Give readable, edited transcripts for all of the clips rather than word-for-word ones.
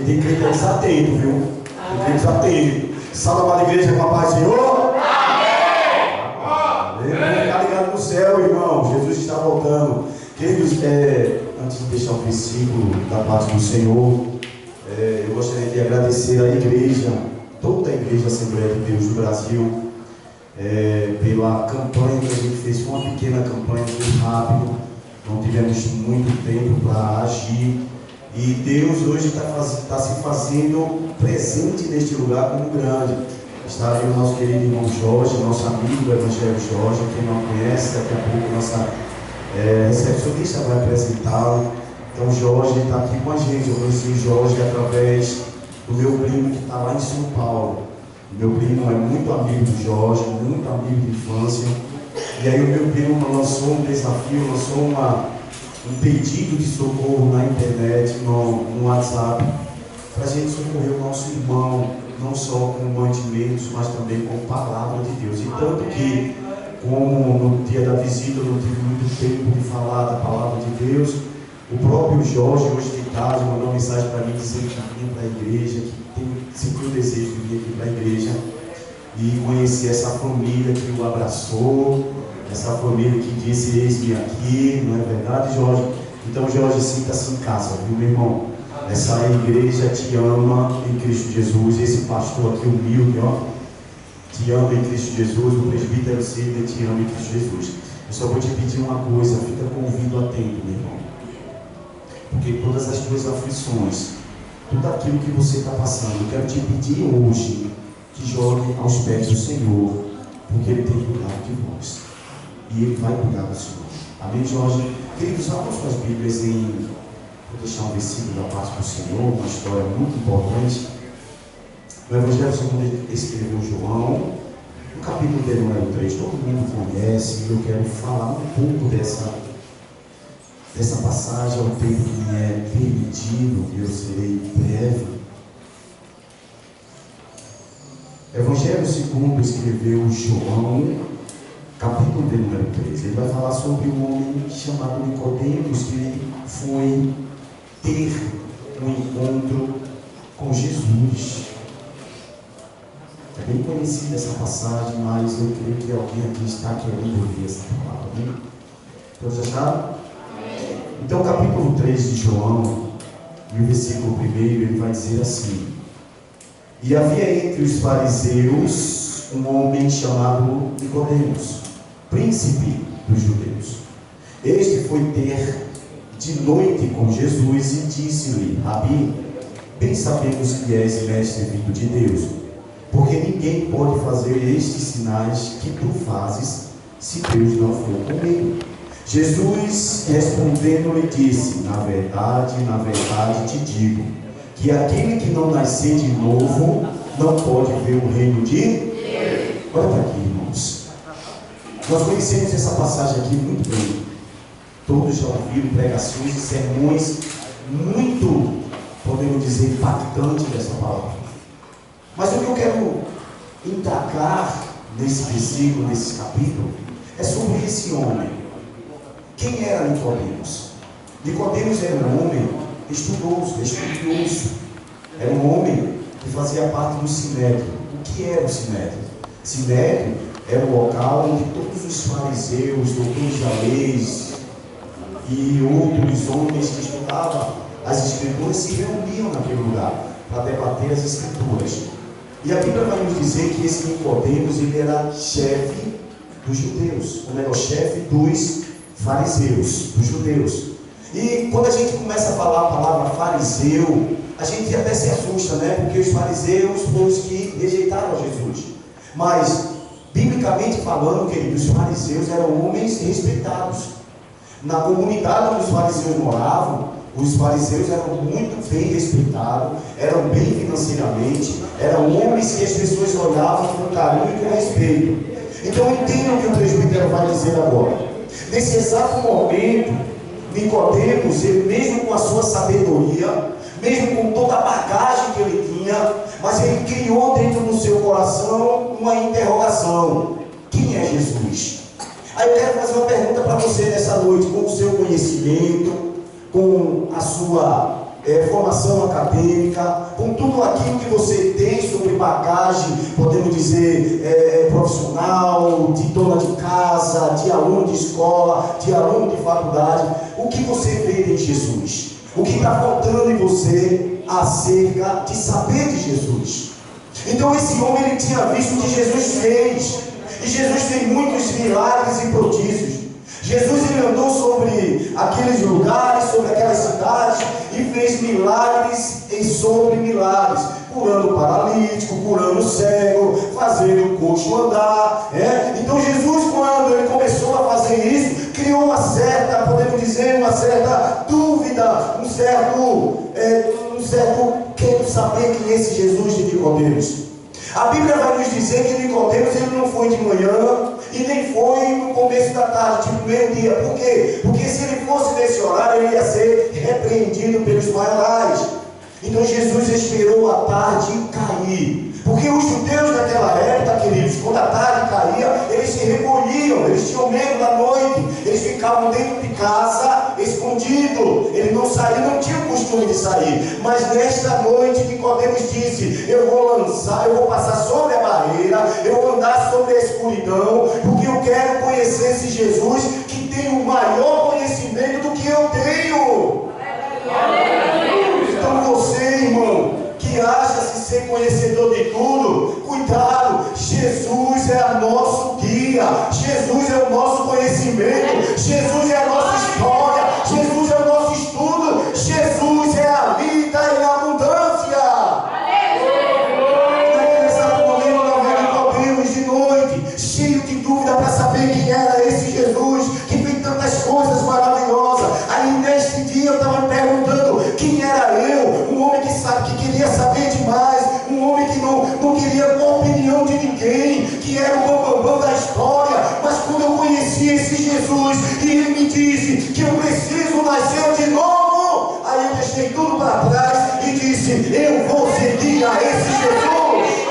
tem que estar desatento, viu? Tem que estar desatento. Salve, amada igreja, com a paz do Senhor. Amém. Está ligado no céu, irmão. Jesus está voltando. Queridos, antes de deixar o versículo da parte do Senhor, eu gostaria de agradecer à igreja, toda a igreja Assembleia de Deus do Brasil, pela campanha que a gente fez. Foi uma pequena campanha, foi rápido, não tivemos muito tempo para agir, e Deus hoje está se fazendo presente neste lugar como grande. Está ali o nosso querido irmão Jorge, nosso amigo Evangelho Jorge. Quem não conhece, daqui a pouco nossa recepcionista vai apresentá-lo. Então Jorge está aqui com a gente. Eu conheci o Jorge através do meu primo que está lá em São Paulo. Meu primo é muito amigo do Jorge, muito amigo de infância. E aí o meu primo lançou um desafio, lançou um pedido de socorro na internet, no WhatsApp, para a gente socorrer o nosso irmão, não só com mantimentos, mas também com palavra de Deus. E tanto que, como no dia da visita eu não tive muito tempo de falar da palavra de Deus, o próprio Jorge, hoje de tarde, mandou uma mensagem para mim dizendo que vinha para a igreja, que sentiu o desejo de vir aqui para a igreja e conhecer essa família que o abraçou, essa família que disse: eis-me aqui, não é verdade, Jorge? Então, Jorge, sinta-se em casa, viu, meu irmão? Essa igreja te ama em Cristo Jesus. Esse pastor aqui humilde, ó, te ama em Cristo Jesus. O presbítero Sidney te ama em Cristo Jesus. Eu só vou te pedir uma coisa: fica com o ouvido atento, meu irmão. Porque todas as tuas aflições, tudo aquilo que você está passando, eu quero te pedir hoje que jogue aos pés do Senhor, porque Ele tem cuidado de vós e Ele vai cuidar do Senhor. Amém, Jorge? Queridos, vamos com as Bíblias vou deixar um versículo da parte do Senhor, uma história muito importante. No Evangelho segundo ele escreveu João, no capítulo de número 3, todo mundo conhece, e eu quero falar um pouco dessa passagem, ao tempo que me é permitido, e eu serei breve. Evangelho segundo escreveu João, capítulo de número 3. Ele vai falar sobre um homem chamado Nicodemos, que foi ter um encontro com Jesus. É bem conhecida essa passagem, mas eu creio que alguém aqui está querendo ouvir essa palavra. Né? Todos acharam? Então, capítulo 3 de João, e o versículo 1, ele vai dizer assim: e havia entre os fariseus um homem chamado Nicodemos, príncipe dos judeus. Este foi ter de noite com Jesus e disse-lhe: Rabi, bem sabemos que és mestre vindo de Deus, porque ninguém pode fazer estes sinais que tu fazes se Deus não for com ele. Jesus respondendo lhe disse: na verdade te digo, que aquele que não nascer de novo não pode ver o reino de Deus. Olha para aqui, irmãos. Nós conhecemos essa passagem aqui muito bem. Todos já ouviram pregações e sermões muito, podemos dizer, impactantes dessa palavra. Mas o que eu quero indagar nesse versículo, nesse capítulo, é sobre esse homem. Quem era Nicodemos? Nicodemos era um homem estudioso. Era um homem que fazia parte do Sinédrio. O que era o Sinédrio? Sinédrio era o local onde todos os fariseus, doutores da lei e outros homens que estudavam as Escrituras se reuniam naquele lugar para debater as Escrituras. E a Bíblia vai nos dizer que esse Nicodemos, ele era chefe dos judeus, ou melhor, chefe dos fariseus, dos judeus. E quando a gente começa a falar a palavra fariseu, a gente até se assusta, né? Porque os fariseus foram os que rejeitaram a Jesus. Mas, biblicamente falando, queridos, os fariseus eram homens respeitados. Na comunidade onde os fariseus moravam, os fariseus eram muito bem respeitados, eram bem financeiramente, eram homens que as pessoas olhavam com carinho e com respeito. Então entenda o que o presbítero vai dizer agora. Nesse exato momento, Nicodemos, ele mesmo com a sua sabedoria, mesmo com toda a bagagem que ele tinha, mas ele criou dentro do seu coração uma interrogação: quem é Jesus? Aí eu quero fazer uma pergunta para você nessa noite, com o seu conhecimento, com a sua formação acadêmica, com tudo aquilo que você tem sobre bagagem, podemos dizer, profissional, de dona de casa, de aluno de escola, de aluno de faculdade, o que você vê em Jesus? O que está faltando em você acerca de saber de Jesus? Então esse homem, ele tinha visto o que Jesus fez, e Jesus fez muitos milagres e prodígios. Jesus, ele andou sobre aqueles lugares, sobre aquelas cidades, e fez milagres e sobre milagres, curando o paralítico, curando o cego, fazendo o coxo andar. Então Jesus, quando ele começou a fazer isso, criou uma certa, podemos dizer, uma certa dúvida, um certo quero saber quem é esse Jesus de Nicodemos. A Bíblia vai nos dizer que Nicodemos, ele não foi de manhã e nem foi no começo da tarde, tipo meio-dia. Por quê? Porque se ele fosse nesse horário, ele ia ser repreendido pelos maiorais. Então Jesus esperou a tarde cair. Porque os judeus naquela época, queridos, quando a tarde caía, eles se recolhiam, eles tinham medo da noite, eles ficavam dentro de casa, escondidos, eles não saíam, não tinham costume de sair. Mas nesta noite, Nicodemos disse: eu vou passar sobre a barreira, eu vou andar sobre a escuridão, porque eu quero conhecer esse Jesus que tem o maior conhecimento do que eu tenho. Então você, irmão, que acha-se ser conhecedor de tudo, cuidado, Jesus é o nosso guia, Jesus é o nosso conhecimento, Jesus é a nossa história, Jesus é o nosso estudo, Jesus é a vida e a abundância. Nessa manhã nós vemos de noite, cheio de dúvida para saber quem era esse Jesus, que fez tantas coisas maravilhosas. Aí neste dia eu estava me perguntando quem era eu, um homem que queria saber demais, um homem que não queria a opinião de ninguém, que era o bambambam da história. Mas quando eu conheci esse Jesus e ele me disse que eu preciso nascer de novo, aí eu deixei tudo para trás e disse: eu vou seguir a esse Jesus.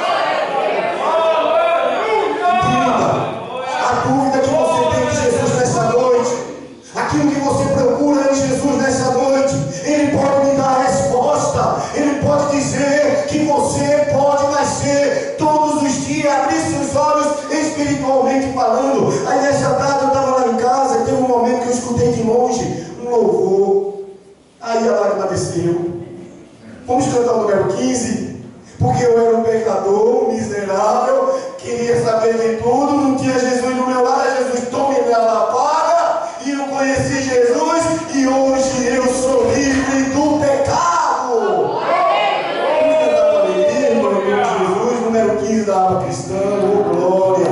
A dúvida que você tem de Jesus nessa noite, aquilo que você procura em Jesus nessa noite, ele pode me dar a resposta. Ele pode dizer que você pode nascer todos os dias, abrir seus olhos espiritualmente falando. Aí nessa tarde eu estava lá em casa e teve um momento que eu escutei de longe um louvor. Aí a lágrima desceu. Vamos cantar o número 15. Porque eu era um pecador, miserável, queria saber de tudo, não tinha Jesus no meu lado. Jesus, tome minha lapada, e eu conheci Jesus, e hoje eu sou livre do pecado. Vamos cantar com alegria, em nome de Jesus, número 15 da Aba Cristã, oh glória.